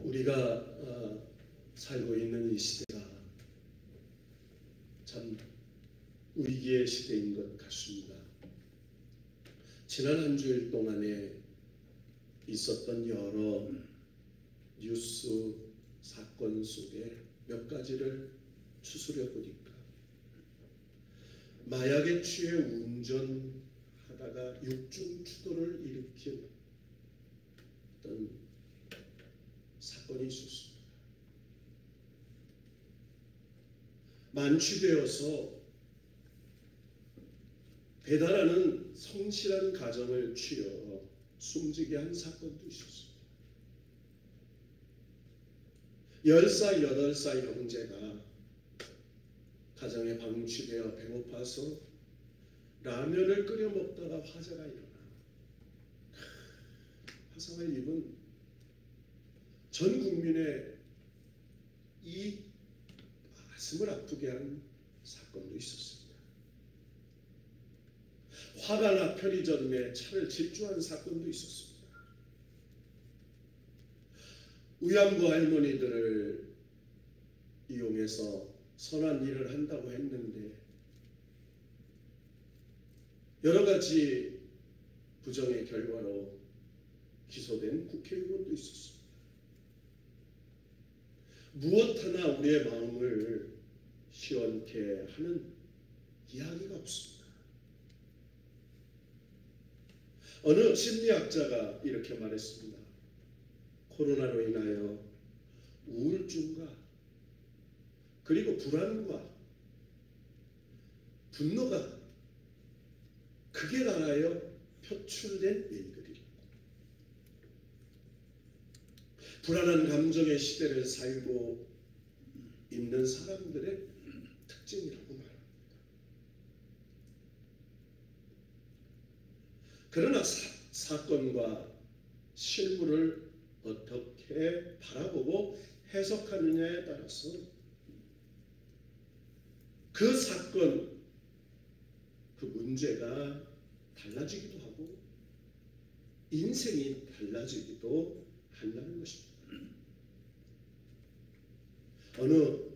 우리가 살고 있는 이 시대가 참 위기의 시대인 것 같습니다. 지난 한 주일 동안에 있었던 여러 뉴스 사건 속에 몇 가지를 추스려 보니까 마약에 취해 운전하다가 육중추돌을 일으킨 어떤 사건이 있었습니다. 만취되어서 배달하는 성실한 가정을 취여 숨지게 한 사건도 있었습니다. 10살, 8살 형제가 가정에 방치되어 배고파서 라면을 끓여 먹다가 화재가 일어나 화상을 입은 전 국민의 이 가슴을 아프게 한 사건도 있었습니다. 화가 나 편의점에 차를 질주한 사건도 있었습니다. 위안부 할머니들을 이용해서 선한 일을 한다고 했는데 여러 가지 부정의 결과로 기소된 국회의원도 있었습니다. 무엇 하나 우리의 마음을 시원케 하는 이야기가 없습니다. 어느 심리학자가 이렇게 말했습니다. 코로나로 인하여 우울증과 그리고 불안과 분노가 극에 달하여 표출된 일들이고 불안한 감정의 시대를 살고 있는 사람들의 특징이라고 말합니다. 그러나 사건과 실물을 어떻게 바라보고 해석하느냐에 따라서 그 사건, 그 문제가 달라지기도 하고 인생이 달라지기도 한다는 것입니다. 어느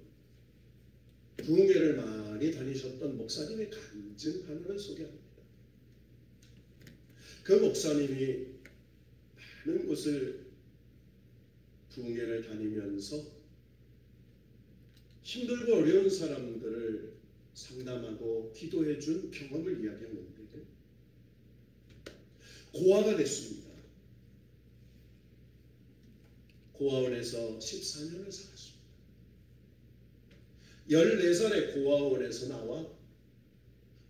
부흥회를 많이 다니셨던 목사님의 간증 하나를 소개합니다. 그 목사님이 많은 곳을 부흥회를 다니면서 힘들고 어려운 사람들을 상담하고 기도해 준 경험을 이야기하는데 고아가 됐습니다. 고아원에서 14년을 살았습니다. 14살에 고아원에서 나와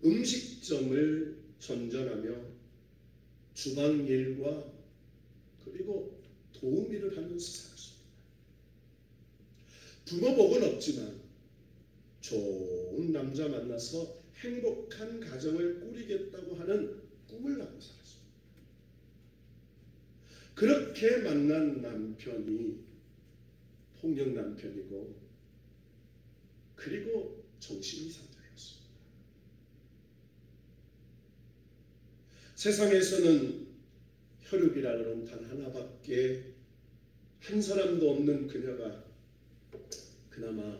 음식점을 전전하며 주방일과 그리고 도우미를 하면서 살았습니다. 부모복은 없지만 좋은 남자 만나서 행복한 가정을 꾸리겠다고 하는 꿈을 갖고 살았습니다. 그렇게 만난 남편이 폭력 남편이고 그리고 정신이상자였습니다. 세상에서는 혈육이라는 단 하나밖에 한 사람도 없는 그녀가 그나마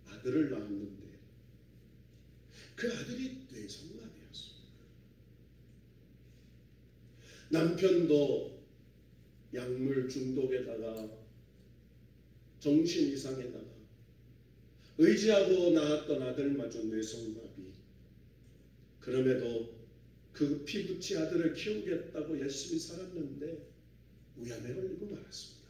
아들을 낳았는데 그 아들이 뇌성마비였습니다. 남편도 약물 중독에다가 정신 이상에다가 의지하고 낳았던 아들마저 뇌성마비. 그럼에도 그 피부치 아들을 키우겠다고 열심히 살았는데 우연에 걸리고 말았습니다.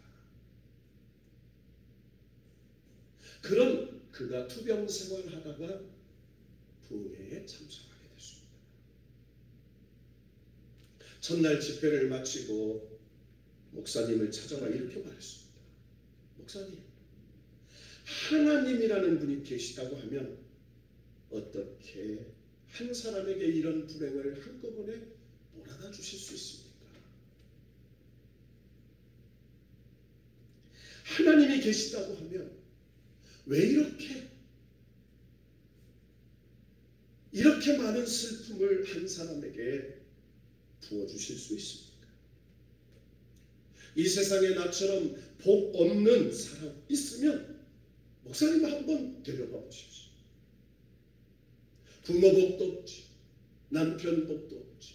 그런 그가 투병 생활하다가 부흥회에 참석하게 됐습니다. 첫날 집회를 마치고 목사님을 찾아와 이렇게 말했습니다. 목사님, 하나님이라는 분이 계시다고 하면 어떻게 한 사람에게 이런 불행을 한꺼번에 몰아다 주실 수 있습니까? 하나님이 계시다고 하면 왜 이렇게 많은 슬픔을 한 사람에게 부어주실 수 있습니까? 이 세상에 나처럼 복 없는 사람 있으면 목사님 한번 데려가 보십시오. 부모 복도 없지, 남편 복도 없지,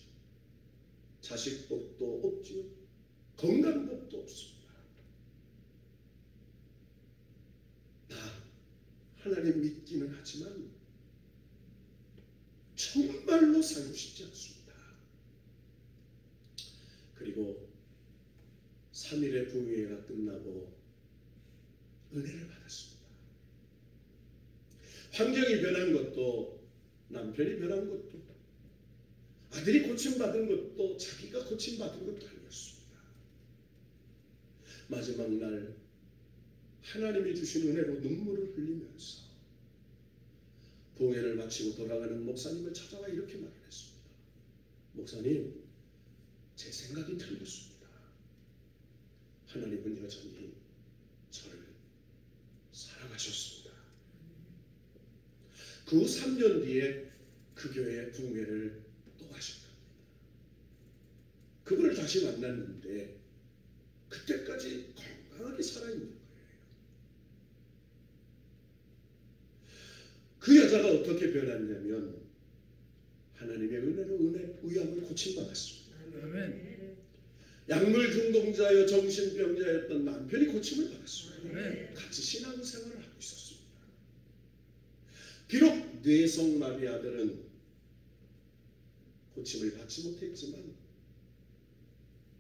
자식 복도 없지요, 건강 복도 없습니다. 나 하나님 믿기는 하지만 정말로 살고 싶지 않습니다. 그리고 3일의 부흥회가 끝나고 은혜를 받았습니다. 환경이 변한 것도, 남편이 변한 것도, 아들이 고침받은 것도 자기가 고침받은 것도 아니었습니다. 마지막 날 하나님이 주신 은혜로 눈물을 흘리면서 부흥회를 마치고 돌아가는 목사님을 찾아와 이렇게 말을 했습니다. 목사님, 제 생각이 틀렸습니다. 하나님은 여전히 저를 사랑하셨습니다. 그 후 3년 뒤에 그 교회의 부흥회를 또 하셨답니다. 그분을 다시 만났는데 그때까지 건강하게 살아있는 거예요. 그 여자가 어떻게 변했냐면 하나님의 은혜로 의암을 고침받았습니다. 아멘. 약물 중독자여 정신병자였던 남편이 고침을 받았습니다. 아멘. 같이 신앙생활을 하고 있었습니다. 비록 뇌성마비 아들은 고침을 받지 못했지만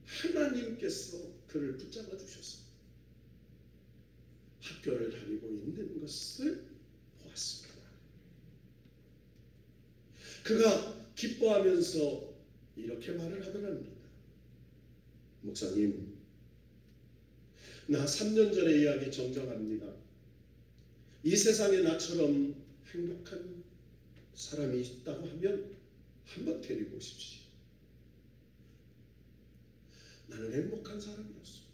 하나님께서 그를 붙잡아 주셔서 학교를 다니고 있는 것을 보았습니다. 그가 기뻐하면서 이렇게 말을 하더랍니다. 목사님, 나 3년 전의 이야기 정정합니다. 이 세상에 나처럼 행복한 사람이 있다고 하면 한번 데리고 오십시오. 나는 행복한 사람이었습니다.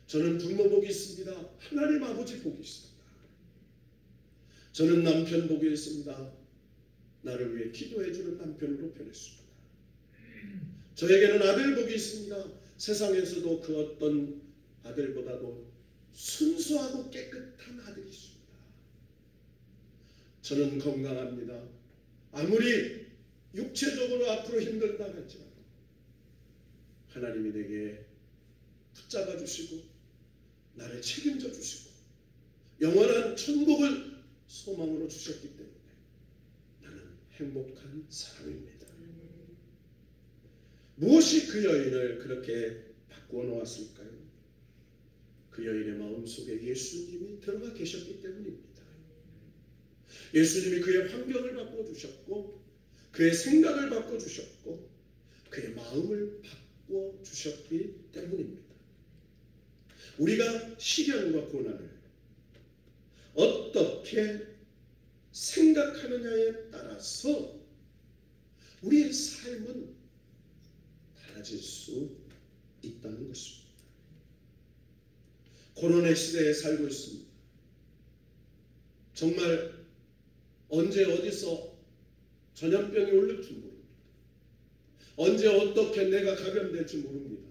저는 부모 복이 있습니다. 하나님 아버지 복이 있습니다. 저는 남편 복이 있습니다. 나를 위해 기도해주는 남편으로 변했습니다. 저에게는 아들 복이 있습니다. 세상에서도 그 어떤 아들보다도 순수하고 깨끗한 아들이 있습니다. 저는 건강합니다. 아무리 육체적으로 앞으로 힘들다 할지라도 하나님이 내게 붙잡아 주시고 나를 책임져 주시고 영원한 천국을 소망으로 주셨기 때문에 나는 행복한 사람입니다. 무엇이 그 여인을 그렇게 바꾸어 놓았을까요? 그 여인의 마음속에 예수님이 들어가 계셨기 때문입니다. 예수님이 그의 환경을 바꿔주셨고 그의 생각을 바꿔주셨고 그의 마음을 바꿔주셨기 때문입니다. 우리가 시련과 고난을 어떻게 생각하느냐에 따라서 우리의 삶은 달라질 수 있다는 것입니다. 코로나 시대에 살고 있습니다. 정말 언제 어디서 전염병이 올릴지 모릅니다. 언제 어떻게 내가 감염될지 모릅니다.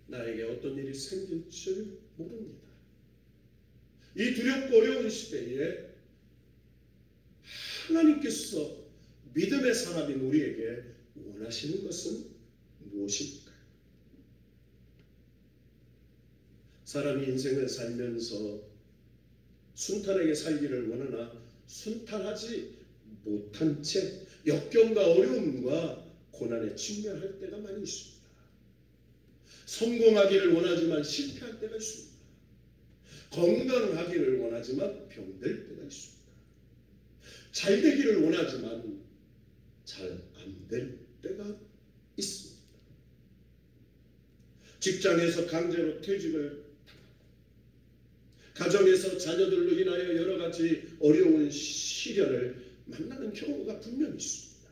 나에게 어떤 일이 생길지 모릅니다. 이 두렵고 어려운 시대에 하나님께서 믿음의 사람인 우리에게 원하시는 것은 무엇일까요? 사람이 인생을 살면서 순탄하게 살기를 원하나 순탄하지 못한 채 역경과 어려움과 고난에 직면할 때가 많이 있습니다. 성공하기를 원하지만 실패할 때가 있습니다. 건강하기를 원하지만 병들 때가 있습니다. 잘 되기를 원하지만 잘 안 될 때가 있습니다. 직장에서 강제로 퇴직을 가정에서 자녀들로 인하여 여러 가지 어려운 시련을 만나는 경우가 분명히 있습니다.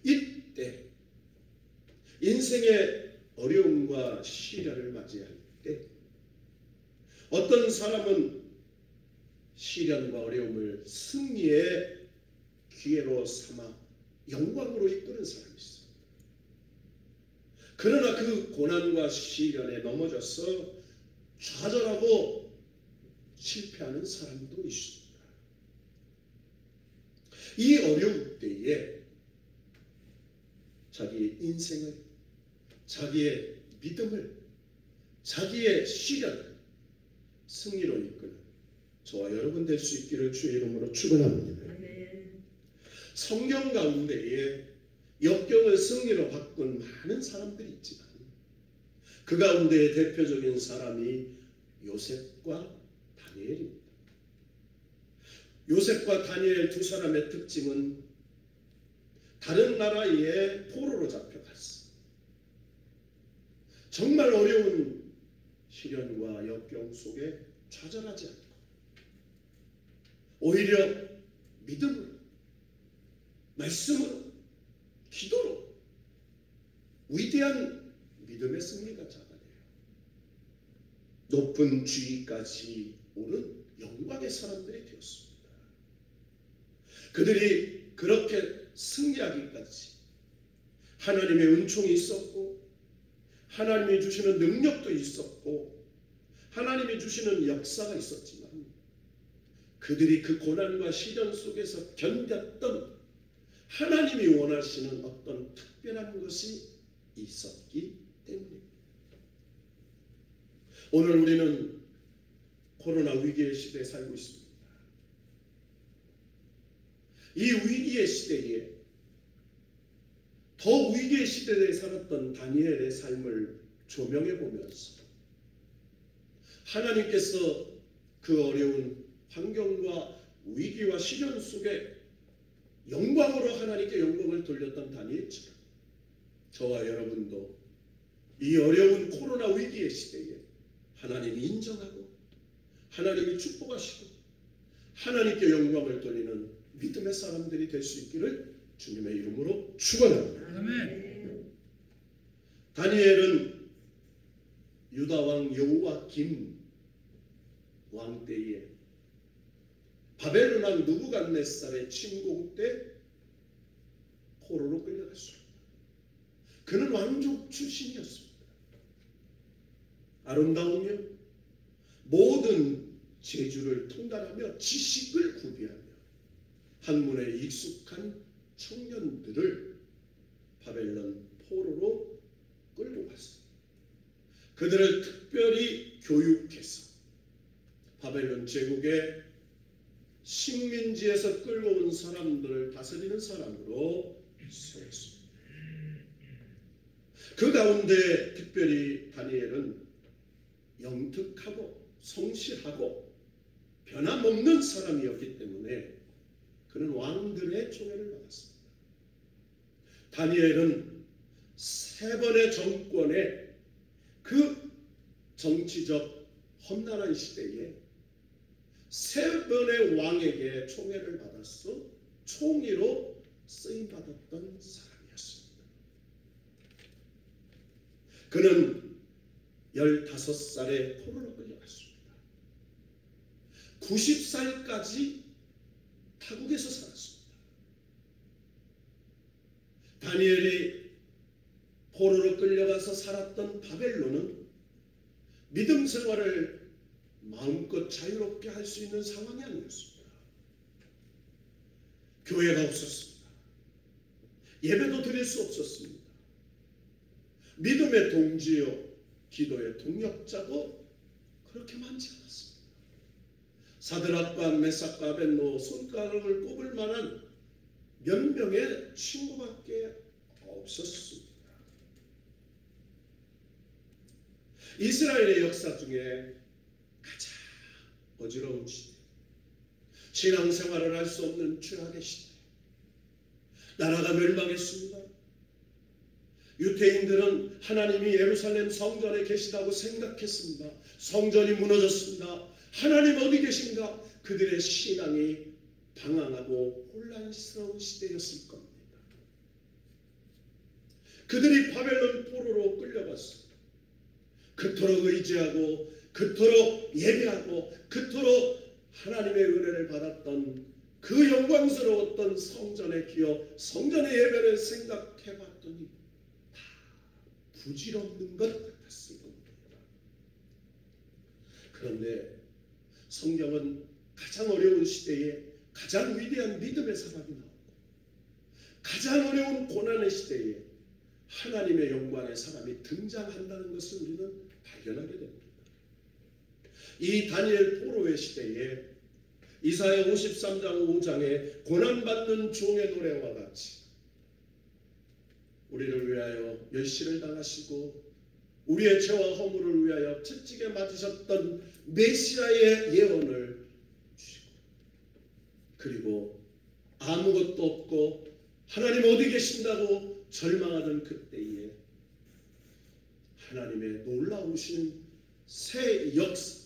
이때 인생의 어려움과 시련을 맞이할 때 어떤 사람은 시련과 어려움을 승리의 기회로 삼아 영광으로 이끄는 사람이 있습니다. 그러나 그 고난과 시련에 넘어져서 좌절하고 실패하는 사람도 있습니다. 이 어려울 때에 자기의 인생을, 자기의 믿음을, 자기의 시련을 승리로 이끄는 저와 여러분 될 수 있기를 주의 이름으로 축원합니다. 성경 가운데에 역경을 승리로 바꾼 많은 사람들이 있지만 그 가운데의 대표적인 사람이 요셉과 다니엘입니다. 요셉과 다니엘 두 사람의 특징은 다른 나라에 포로로 잡혀갔어. 정말 어려운 시련과 역경 속에 좌절하지 않고 오히려 믿음으로, 말씀으로, 기도로 위대한 믿음의 승리가 잡아내요. 높은 지위까지 오른 영광의 사람들이 되었습니다. 그들이 그렇게 승리하기까지 하나님의 은총이 있었고 하나님이 주시는 능력도 있었고 하나님이 주시는 역사가 있었지만 그들이 그 고난과 시련 속에서 견뎠던 하나님이 원하시는 어떤 특별한 것이 있었기 때문입니다. 오늘 우리는 코로나 위기의 시대에 살고 있습니다. 이 위기의 시대에 더 위기의 시대에 살았던 다니엘의 삶을 조명해 보면서 하나님께서 그 어려운 환경과 위기와 시련 속에 영광으로 하나님께 영광을 돌렸던 다니엘처럼 저와 여러분도 이 어려운 코로나 위기의 시대에 하나님이 인정하고 하나님이 축복하시고 하나님께 영광을 돌리는 믿음의 사람들이 될 수 있기를 주님의 이름으로 축원합니다. 아멘. 다니엘은 유다 왕 여호와김 왕 때에 바벨론 왕 느부갓네살의 침공 때 포로로 끌려갔습니다. 그는 왕족 출신이었습니다. 아름다우며 모든 재주를 통달하며 지식을 구비하며 학문에 익숙한 청년들을 바벨론 포로로 끌고 갔습니다. 그들을 특별히 교육해서 바벨론 제국의 식민지에서 끌고 온 사람들을 다스리는 사람으로 세웠습니다. 그 가운데 특별히 다니엘은 영특하고 성실하고 변함없는 사람이었기 때문에 그는 왕들의 총애를 받았습니다. 다니엘은 세 번의 정권의 그 정치적 험난한 시대에 세 번의 왕에게 총애를 받아서 총리로 쓰임받았던 사람이었습니다. 그는 15살에 포로로 끌려갔습니다. 90살까지 타국에서 살았습니다. 다니엘이 포로로 끌려가서 살았던 바벨론은 믿음 생활을 마음껏 자유롭게 할 수 있는 상황이 아니었습니다. 교회가 없었습니다. 예배도 드릴 수 없었습니다. 믿음의 동지요 기도의 동역자도 그렇게 많지 않았습니다. 사드락과 메삭과 아벳노 손가락을 꼽을 만한 몇 명의 친구밖에 없었습니다. 이스라엘의 역사 중에 가장 어지러운 시대, 신앙생활을 할 수 없는 최악의 시대, 나라가 멸망했습니다. 유대인들은 하나님이 예루살렘 성전에 계시다고 생각했습니다. 성전이 무너졌습니다. 하나님 어디 계신가? 그들의 신앙이 방황하고 혼란스러운 시대였을 겁니다. 그들이 바벨론 포로로 끌려갔습니다. 그토록 의지하고 그토록 예배하고 그토록 하나님의 은혜를 받았던 그 영광스러웠던 성전의 기업, 성전의 예배를 생각해 봤더니 다 부질없는 것 같았습니다. 그런데 성경은 가장 어려운 시대에 가장 위대한 믿음의 사람이 나오고 가장 어려운 고난의 시대에 하나님의 영광의 사람이 등장한다는 것을 우리는 발견하게 됩니다. 이 다니엘 포로의 시대에 이사야 53장 5장에 고난받는 종의 노래와 같이 우리를 위하여 멸시를 당하시고 우리의 죄와 허물을 위하여 채찍에 맞으셨던 메시아의 예언을 주시고 그리고 아무것도 없고 하나님 어디 계신다고 절망하던 그때에 하나님의 놀라우신 새 역사,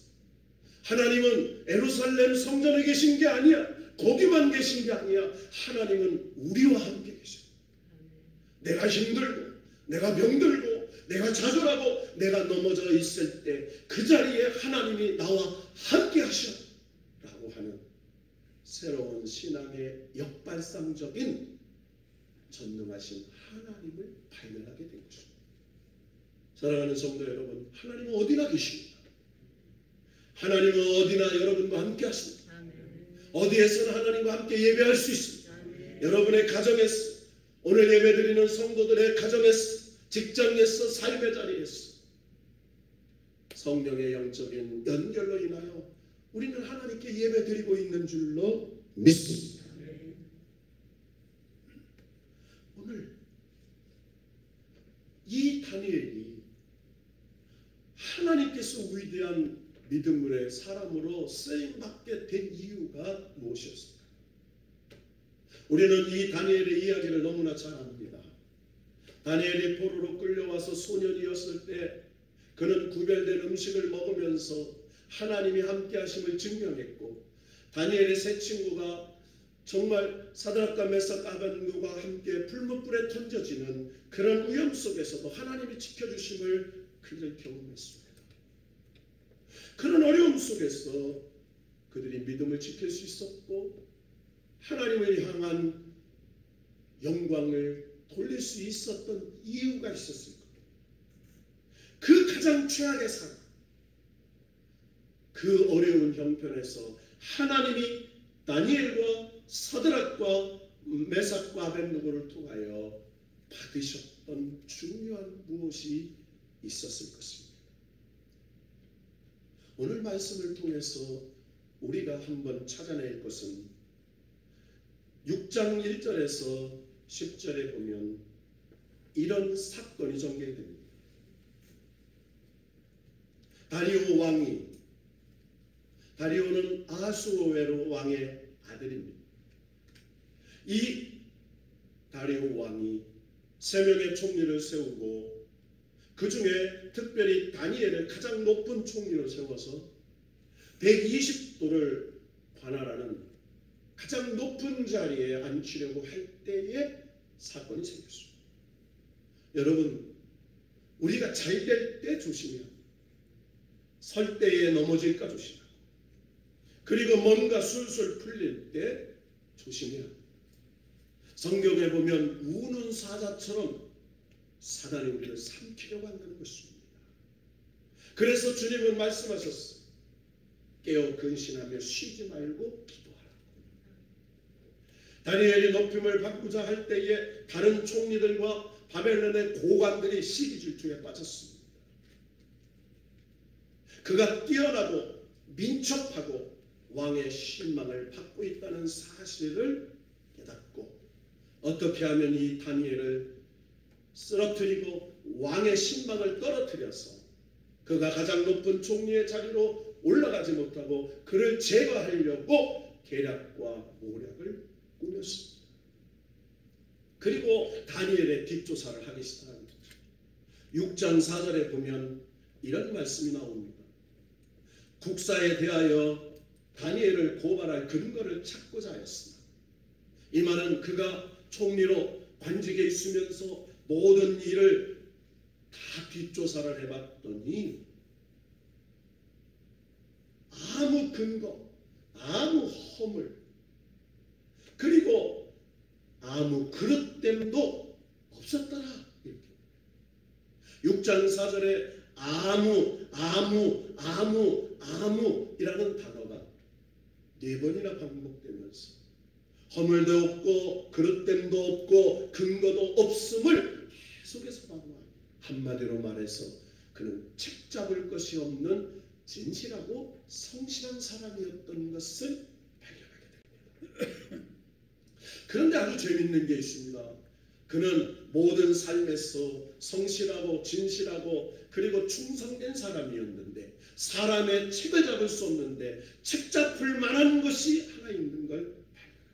하나님은 예루살렘 성전에 계신 게 아니야, 거기만 계신 게 아니야, 하나님은 우리와 함께 계셔. 내가 힘들고 내가 병들고 내가 좌절하고 내가 넘어져 있을 때 그 자리에 하나님이 나와 함께 하셔 라고 하는 새로운 신앙의 역발상적인 전능하신 하나님을 발견하게 된 것입니다. 사랑하는 성도 여러분, 하나님은 어디나 계십니다. 하나님은 어디나 여러분과 함께 하십니다. 어디에서나 하나님과 함께 예배할 수 있습니다. 여러분의 가정에서, 오늘 예배드리는 성도들의 가정에서, 직장에서, 삶의 자리에서 성령의 영적인 연결로 인하여 우리는 하나님께 예배드리고 있는 줄로 믿습니다. 오늘 이 다니엘이 하나님께서 위대한 믿음의 사람으로 쓰임받게 된 이유가 무엇이었을까? 우리는 이 다니엘의 이야기를 너무나 잘 압니다. 다니엘이 포로로 끌려와서 소년이었을 때 그는 구별된 음식을 먹으면서 하나님이 함께 하심을 증명했고, 다니엘의 세 친구가 정말 사드락과 메삭과 아벳느고가 함께 풀무불에 던져지는 그런 위험 속에서도 하나님이 지켜주심을 그들 경험했습니다. 그런 어려움 속에서 그들이 믿음을 지킬 수 있었고 하나님을 향한 영광을 돌릴 수 있었던 이유가 있었을 겁니다. 그 가장 최악의 상황, 그 어려운 형편에서 하나님이 다니엘과 사드락과 메삭과 아벳느고를 통하여 받으셨던 중요한 무엇이 있었을 것입니다. 오늘 말씀을 통해서 우리가 한번 찾아낼 것은 6장 1절에서 10절에 보면 이런 사건이 전개됩니다. 다리오 왕이, 다리오는 아하수에로 왕의 아들입니다. 이 다리오 왕이 3명의 총리를 세우고 그 중에 특별히 다니엘을 가장 높은 총리로 세워서 120도를 관할하는 가장 높은 자리에 앉히려고 할 때에 사건이 생겼습니다. 여러분, 우리가 잘 될 때 조심해야 합니다. 설 때에 넘어질까 조심하고, 그리고 뭔가 술술 풀릴 때 조심해야 합니다. 성경에 보면 우는 사자처럼 사단이 우리를 삼키려고 한다는 것입니다. 그래서 주님은 말씀하셨어요. 깨어 근신하며 쉬지 말고 기도하라. 다니엘이 높임을 받고자 할 때에 다른 총리들과 바벨론의 고관들이 시기질투에 빠졌습니다. 그가 뛰어나고 민첩하고 왕의 신망을 받고 있다는 사실을 깨닫고 어떻게 하면 이 다니엘을 쓰러뜨리고 왕의 신망을 떨어뜨려서 그가 가장 높은 총리의 자리로 올라가지 못하고 그를 제거하려고 계략과 모략을 꾸몄습니다. 그리고 다니엘의 뒷조사를 하기 시작합니다. 6장 4절에 보면 이런 말씀이 나옵니다. 국사에 대하여 다니엘을 고발할 근거를 찾고자 하였으나, 이 말은 그가 총리로 관직에 있으면서 모든 일을 다 뒷조사를 해봤더니 아무 근거, 아무 허물, 그리고 아무 그릇됨도 없었더라. 이렇게. 6장 4절에 아무이라는 단어가 4번이나 반복되면서 허물도 없고 그릇됨도 없고 근거도 없음을 계속해서 방어합니다. 한마디로 말해서 그는 책 잡을 것이 없는 진실하고 성실한 사람이었던 것을 발견하게 됩니다. 그런데 아주 재밌는 게 있습니다. 그는 모든 삶에서 성실하고 진실하고 그리고 충성된 사람이었는데 사람의 책을 잡을 수 없는데 책 잡을 만한 것이 하나 있는 걸 발견합니다.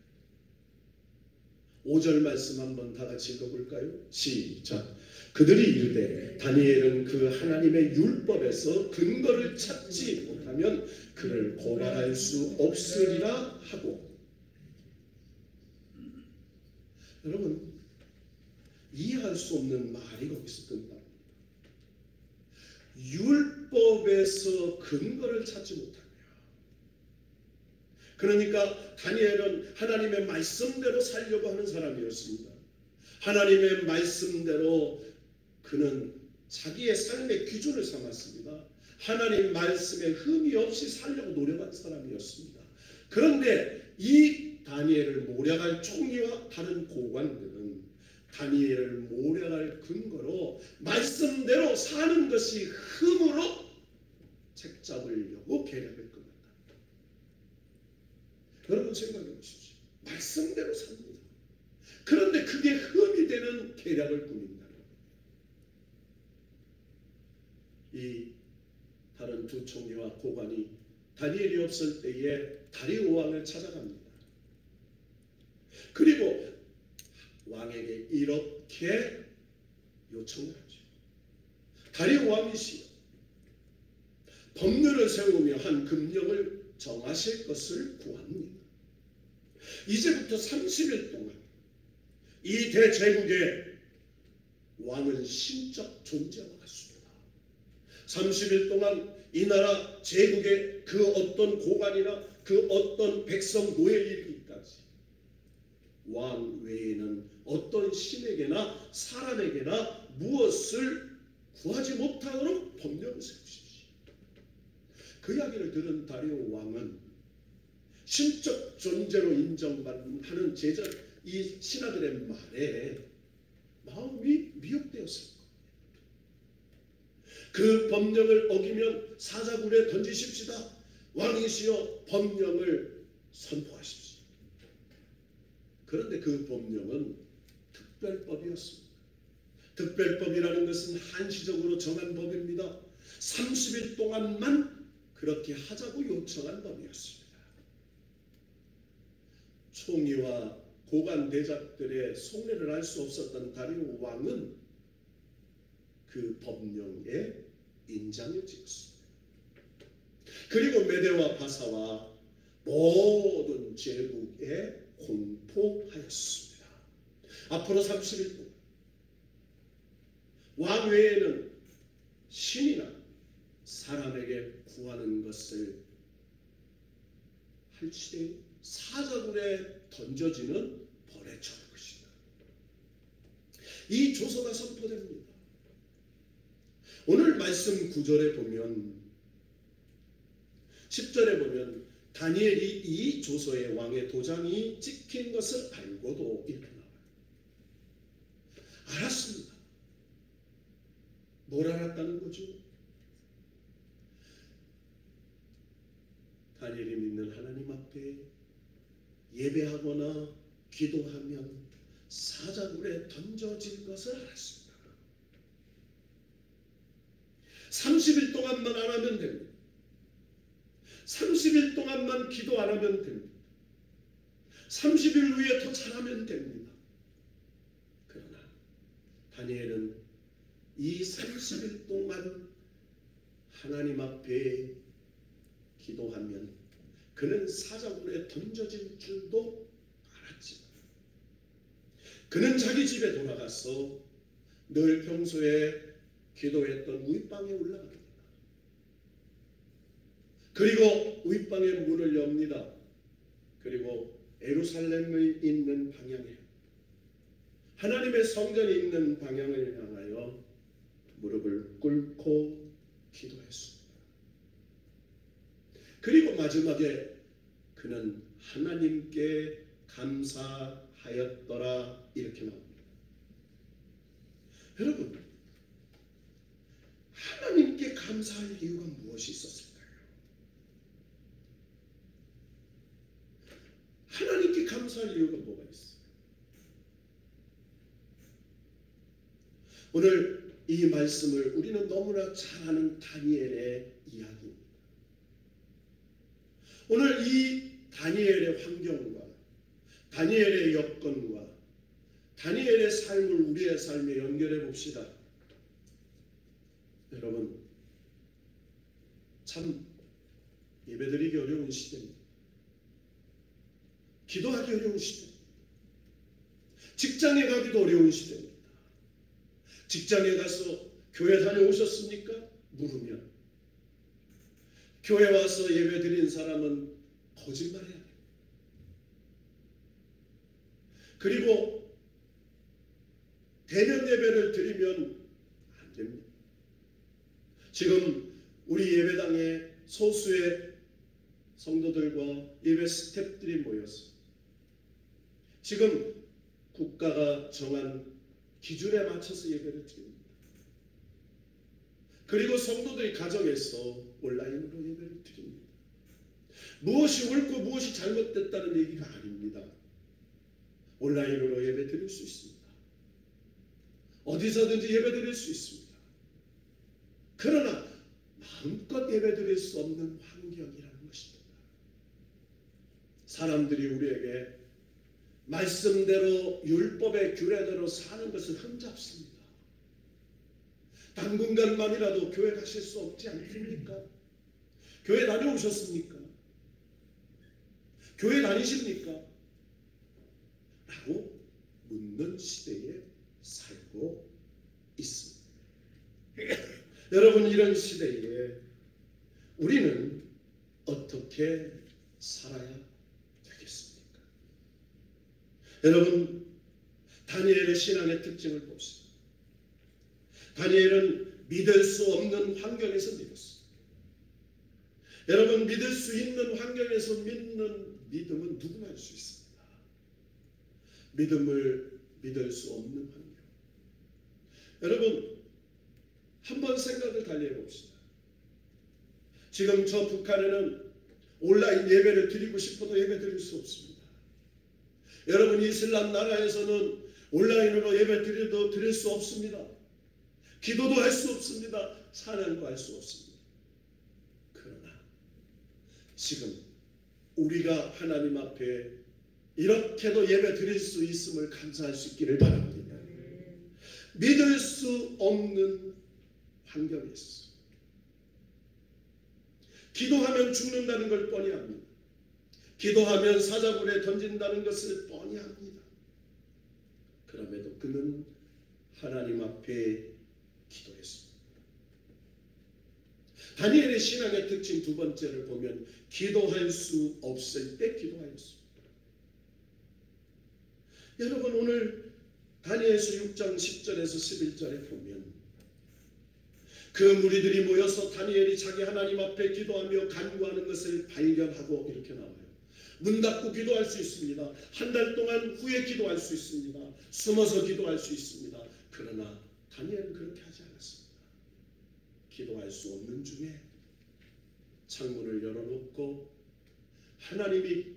5절 말씀 한번 다 같이 읽어볼까요? 시작. 그들이 이르되 다니엘은 그 하나님의 율법에서 근거를 찾지 못하면 그를 고발할 수 없으리라 하고. 여러분, 이해할 수 없는 말이 거기서 뜬다. 율법에서 근거를 찾지 못하냐. 그러니까 다니엘은 하나님의 말씀대로 살려고 하는 사람이었습니다. 하나님의 말씀대로 그는 자기의 삶의 기준을 삼았습니다. 하나님 말씀에 흠이 없이 살려고 노력한 사람이었습니다. 그런데 이 다니엘을 모략할 총리와 다른 고관들은 다니엘을 모략할 근거로 말씀대로 사는 것이 흠으로 책 잡으려고 계략을 끊었다. 여러분 생각해 보십시오. 말씀대로 삽니다. 그런데 그게 흠이 되는 계략을 꾸민다. 이 다른 두 총리와 고관이 다니엘이 없을 때에 다리오 왕을 찾아갑니다. 그리고 왕에게 이렇게 요청을 하죠. 다리오 왕이시여, 법률을 세우며 한 금령을 정하실 것을 구합니다. 이제부터 30일 동안 이 대제국의 왕은 신적 존재와 같습니다. 30일 동안 이 나라 제국의 그 어떤 고관이나 그 어떤 백성 노예 이르기까지 왕 외에는 어떤 신에게나 사람에게나 무엇을 구하지 못하도록 법령을 세우십시오. 그 이야기를 들은 다리오 왕은 신적 존재로 인정하는 제자 이 신하들의 말에 마음이 미혹되었을 겁니다. 그 법령을 어기면 사자굴에 던지십시다. 왕이시여 법령을 선포하십시오. 그런데 그 법령은 특별법이었습니다. 특별법이라는 것은 한시적으로 정한 법입니다. 30일 동안만 그렇게 하자고 요청한 법이었습니다. 총리와 고관 대작들의 속내를 알 수 없었던 다리오 왕은 그 법령에 인장을 찍었습니다. 그리고 메대와 바사와 모든 제국에 공포하였습니다. 앞으로 30일 동안 왕 외에는 신이나 사람에게 구하는 것을 할지에 사자굴에 던져지는 벌에 처할 것이다. 이 조서가 선포됩니다. 오늘 말씀 9절에 보면 10절에 보면 다니엘이 이 조서에 왕의 도장이 찍힌 것을 알고도 이렇게 나와요. 알았습니다. 뭘 알았다는 거죠? 다니엘이 믿는 하나님 앞에 예배하거나 기도하면 사자굴에 던져질 것을 알았습니다. 30일 동안만 안 하면 됩니다. 30일 동안만 기도 안 하면 됩니다. 30일 후에 더 잘하면 됩니다. 그러나 다니엘은 이 30일 동안 하나님 앞에 기도하면 그는 사자굴에 던져질 줄도 알았지만 그는 자기 집에 돌아가서 늘 평소에 기도했던 윗방에 올라갑니다. 그리고 윗방의 문을 엽니다. 그리고 예루살렘에 있는 방향에 하나님의 성전이 있는 방향을 향하여 무릎을 꿇고 기도했습니다. 그리고 마지막에 그는 하나님께 감사하였더라 이렇게 나옵니다. 여러분, 하나님께 감사할 이유가 무엇이 있었을까요? 하나님께 감사할 이유가 뭐가 있어요? 오늘 이 말씀을 우리는 너무나 잘 아는 다니엘의 이야기입니다. 오늘 이 다니엘의 환경과 다니엘의 여건과 다니엘의 삶을 우리의 삶에 연결해 봅시다. 여러분, 참 예배드리기 어려운 시대입니다. 기도하기 어려운 시대입니다. 직장에 가기도 어려운 시대입니다. 직장에 가서 교회 다녀오셨습니까? 물으면 교회 와서 예배 드린 사람은 거짓말해야 돼요. 그리고 대면 예배를 드리면 안 됩니다. 지금 우리 예배당에 소수의 성도들과 예배 스태프들이 모였어요. 지금 국가가 정한 기준에 맞춰서 예배를 드립니다. 그리고 성도들이 가정에서 온라인으로 예배를 드립니다. 무엇이 옳고 무엇이 잘못됐다는 얘기가 아닙니다. 온라인으로 예배 드릴 수 있습니다. 어디서든지 예배 드릴 수 있습니다. 그러나 마음껏 예배 드릴 수 없는 환경이라는 것입니다. 사람들이 우리에게 말씀대로 율법의 규례대로 사는 것을 흠잡습니다. 당분간만이라도 교회 가실 수 없지 않습니까? 교회 다녀오셨습니까? 교회 다니십니까? 라고 묻는 시대에 살고 있습니다. 여러분, 이런 시대에 우리는 어떻게 살아야 되겠습니까? 여러분, 다니엘의 신앙의 특징을 봅시다. 다니엘은 믿을 수 없는 환경에서 믿었습니다. 여러분, 믿을 수 있는 환경에서 믿는 믿음은 누구나 할 수 있습니다. 믿음을 믿을 수 없는 환경. 여러분, 한번 생각을 달리 해봅시다. 지금 저 북한에는 온라인 예배를 드리고 싶어도 예배 드릴 수 없습니다. 여러분, 이슬람 나라에서는 온라인으로 예배 드려도 드릴 수 없습니다. 기도도 할 수 없습니다. 찬양도 할 수 없습니다. 그러나 지금 우리가 하나님 앞에 이렇게도 예배 드릴 수 있음을 감사할 수 있기를 바랍니다. 믿을 수 없는 환경에서 기도하면 죽는다는 걸 뻔히 합니다. 기도하면 사자굴에 던진다는 것을 뻔히 합니다. 그럼에도 그는 하나님 앞에 기도했습니다. 다니엘의 신앙의 특징 두 번째를 보면 기도할 수 없을 때 기도하였습니다. 여러분, 오늘 다니엘서 6장 10절에서 11절에 보면 그 무리들이 모여서 다니엘이 자기 하나님 앞에 기도하며 간구하는 것을 발견하고 이렇게 나와요. 문 닫고 기도할 수 있습니다. 한 달 동안 후에 기도할 수 있습니다. 숨어서 기도할 수 있습니다. 그러나 다니엘은 그렇게 하지 않았습니다. 기도할 수 없는 중에 창문을 열어놓고 하나님이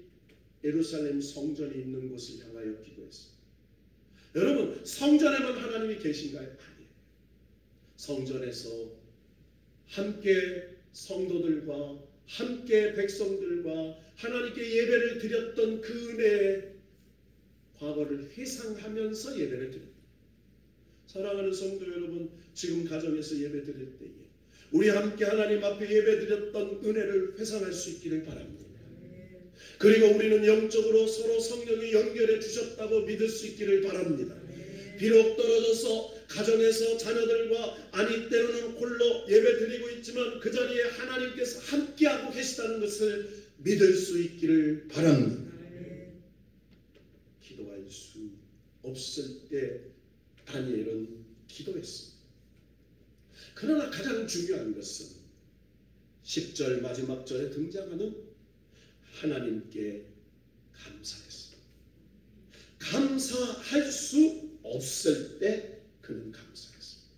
예루살렘 성전이 있는 곳을 향하여 기도했습니다. 여러분, 성전에만 하나님이 계신가요? 아니에요. 성전에서 함께 성도들과 함께 백성들과 하나님께 예배를 드렸던 그 은혜의 과거를 회상하면서 예배를 드립니다. 사랑하는 성도 여러분, 지금 가정에서 예배 드릴 때에 우리 함께 하나님 앞에 예배 드렸던 은혜를 회상할 수 있기를 바랍니다. 그리고 우리는 영적으로 서로 성령이 연결해 주셨다고 믿을 수 있기를 바랍니다. 비록 떨어져서 가정에서 자녀들과 아니 때로는 홀로 예배 드리고 있지만 그 자리에 하나님께서 함께하고 계시다는 것을 믿을 수 있기를 바랍니다. 기도할 수 없을 때 다니엘은 기도했습니다. 그러나 가장 중요한 것은 10절 마지막 절에 등장하는 하나님께 감사했습니다. 감사할 수 없을 때 그는 감사했습니다.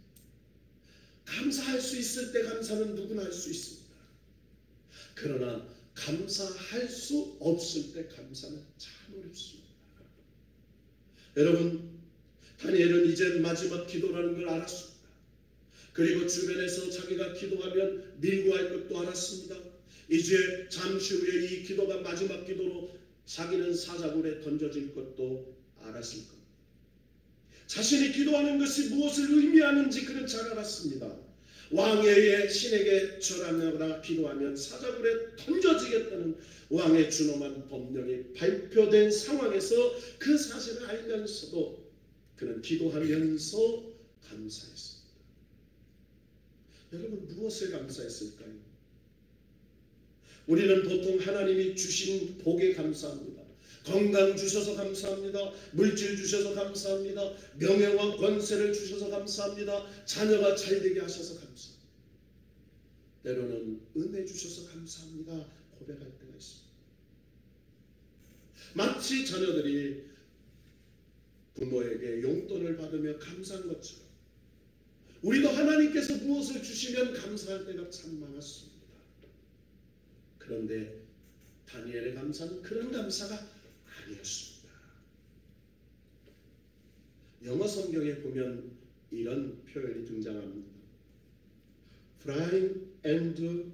감사할 수 있을 때 감사는 누구나 할 수 있습니다. 그러나 감사할 수 없을 때 감사는 참 어렵습니다. 여러분, 다니엘은 이제 마지막 기도라는 걸 알았습니다. 그리고 주변에서 자기가 기도하면 밀고 할 것도 알았습니다. 이제 잠시 후에 이 기도가 마지막 기도로 자기는 사자굴에 던져질 것도 알았을 겁니다. 자신이 기도하는 것이 무엇을 의미하는지 그는 잘 알았습니다. 왕의 신에게 절하거나 기도하면 사자굴에 던져지겠다는 왕의 준엄한 법령이 발표된 상황에서 그 사실을 알면서도 그는 기도하면서 감사했습니다. 여러분, 무엇을 감사했을까요? 우리는 보통 하나님이 주신 복에 감사합니다. 건강 주셔서 감사합니다. 물질 주셔서 감사합니다. 명예와 권세를 주셔서 감사합니다. 자녀가 잘 되게 하셔서 감사합니다. 때로는 은혜 주셔서 감사합니다. 고백할 때가 있습니다. 마치 자녀들이 부모에게 용돈을 받으며 감사한 것처럼 우리도 하나님께서 무엇을 주시면 감사할 때가 참 많았습니다. 그런데 다니엘의 감사는 그런 감사가 아니었습니다. 영어 성경에 보면 이런 표현이 등장합니다. Praying and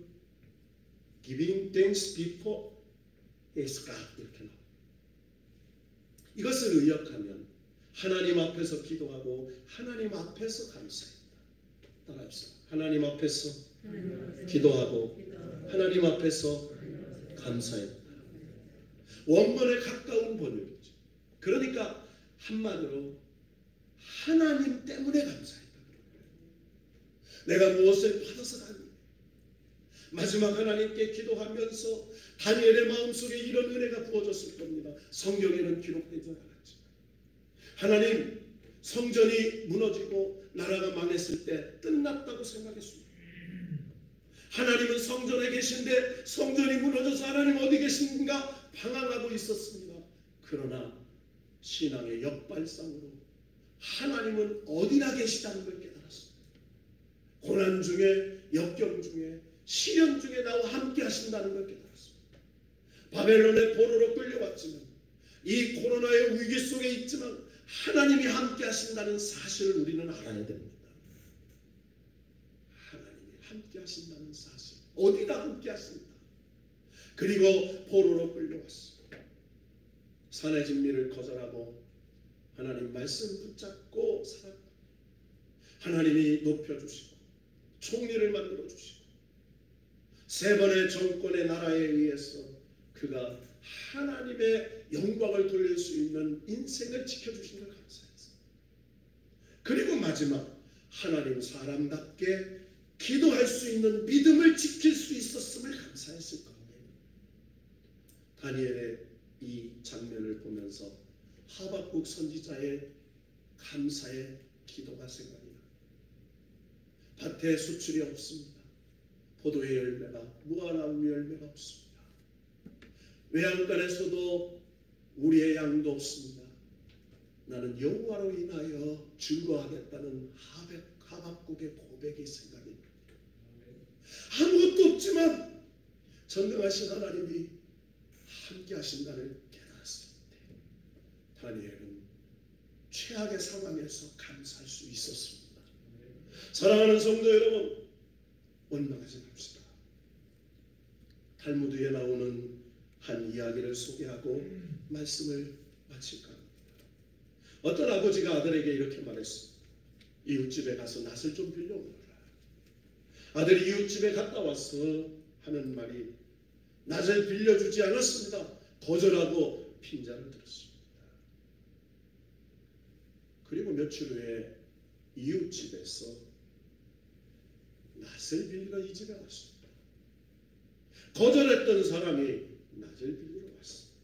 giving thanks before his God, 이렇게 나옵니다. 이것을 의역하면 하나님 앞에서 기도하고 하나님 앞에서 감사했다. 따라합시다. 하나님 앞에서 기도하고 하나님 앞에서 감사했다. 원문에 가까운 번역이죠. 그러니까 한마디로 하나님 때문에 감사했다. 내가 무엇을 받아서가 아니에요. 마지막 하나님께 기도하면서 다니엘의 마음속에 이런 은혜가 부어졌을 겁니다. 성경에는 기록되지 않았죠. 하나님, 성전이 무너지고 나라가 망했을 때 끝났다고 생각했습니다. 하나님은 성전에 계신데 성전이 무너져서 하나님 어디 계신가 방황하고 있었습니다. 그러나 신앙의 역발상으로 하나님은 어디나 계시다는 걸 깨달았습니다. 고난 중에, 역경 중에, 시련 중에 나와 함께 하신다는 걸 깨달았습니다. 바벨론의 포로로 끌려왔지만 이 코로나의 위기 속에 있지만 하나님이 함께 하신다는 사실을 우리는 알아야 됩니다. 하나님이 함께 하신다는 사실, 어디다 함께 하신다. 그리고 포로로 끌려왔습니다. 산의 진미를 거절하고 하나님 말씀 붙잡고 살았다. 하나님이 높여주시고 총리를 만들어주시고 세 번의 정권의 나라에 의해서 그가 하나님의 영광을 돌릴 수 있는 인생을 지켜주신 걸 감사했어요. 그리고 마지막 하나님 사람답게 기도할 수 있는 믿음을 지킬 수 있었음을 감사했을 겁니다. 다니엘의 이 장면을 보면서 하박국 선지자의 감사의 기도가 생각이 납니다. 밭에 수출이 없습니다. 포도의 열매가 무화과나무 열매가 없습니다. 외양간에서도 우리의 양도 없습니다. 나는 여호와로 인하여 즐거워하겠다는 하박국의 고백이 생각이 납니다. 아무것도 없지만 전능하신 하나님이 함께 하신다는 깨달았을 때 다니엘은 최악의 상황에서 감사할 수 있었습니다. 사랑하는 성도 여러분, 원망하지 맙시다. 탈무드에 나오는 한 이야기를 소개하고 말씀을 마칠까 합니다. 어떤 아버지가 아들에게 이렇게 말했습니다. 이웃집에 가서 낫을 좀 빌려오너라. 아들이 이웃집에 갔다 와서 하는 말이 낫을 빌려주지 않았습니다. 거절하고 핀잔을 들었습니다. 그리고 며칠 후에 이웃집에서 낫을 빌리러 이 집에 왔습니다. 거절했던 사람이 낫을 빌리러 왔습니다.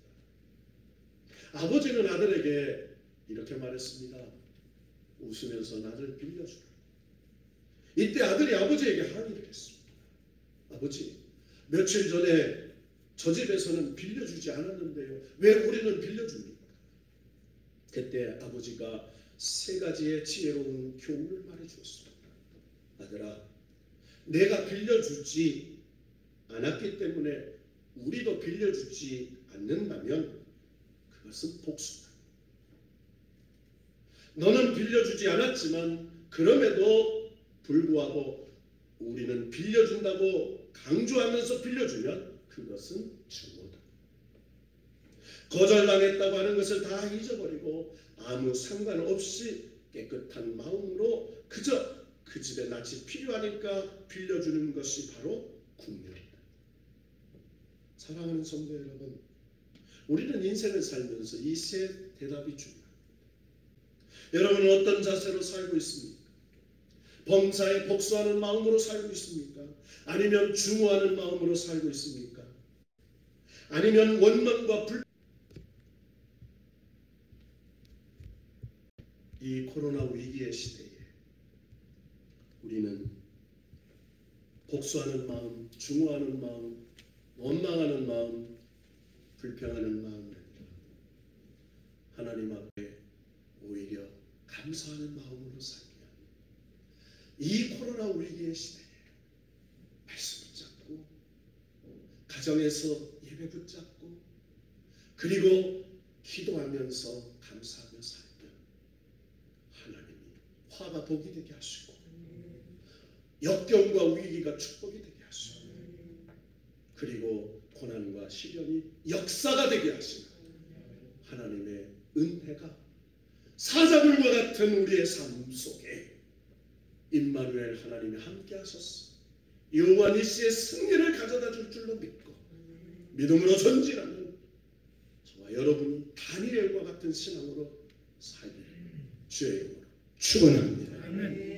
아버지는 아들에게 이렇게 말했습니다. 웃으면서 낫을 빌려주라. 이때 아들이 아버지에게 항의를 했습니다. 아버지, 며칠 전에 저 집에서는 빌려주지 않았는데요. 왜 우리는 빌려줍니까? 그때 아버지가 세 가지의 지혜로운 교훈을 말해주었습니다. 아들아, 내가 빌려주지 않았기 때문에 우리도 빌려주지 않는다면 그것은 복수다. 너는 빌려주지 않았지만 그럼에도 불구하고 우리는 빌려준다고 강조하면서 빌려주면 그것은 증오다. 거절당했다고 하는 것을 다 잊어버리고 아무 상관없이 깨끗한 마음으로 그저 그 집에 낯이 필요하니까 빌려주는 것이 바로 국률이다. 사랑하는 성도 여러분, 우리는 인생을 살면서 이 세 대답이 중요합니다. 여러분은 어떤 자세로 살고 있습니까? 범사에 복수하는 마음으로 살고 있습니까? 아니면 증오하는 마음으로 살고 있습니까? 아니면 원망과 이 코로나 위기의 시대에 우리는 복수하는 마음, 증오하는 마음, 원망하는 마음, 불평하는 마음이 아니라 하나님 앞에 오히려 감사하는 마음으로 살게 합니다. 이 코로나 위기의 시대에 말씀 붙잡고 가정에서 예배 붙잡고 그리고 기도하면서 감사하며 살면 하나님이 화가 복이 되게 하시고 역경과 위기가 축복이 되게 하시고 그리고 고난과 시련이 역사가 되게 하시는 하나님의 은혜가 사자굴과 같은 우리의 삶 속에 임마누엘 하나님이 함께 하셔서 여호와 니시의 승리를 가져다 줄 줄로 믿고 믿음으로 전진하는 저와 여러분이 다니엘과 같은 신앙으로 살기를 주의 이름으로 축원합니다.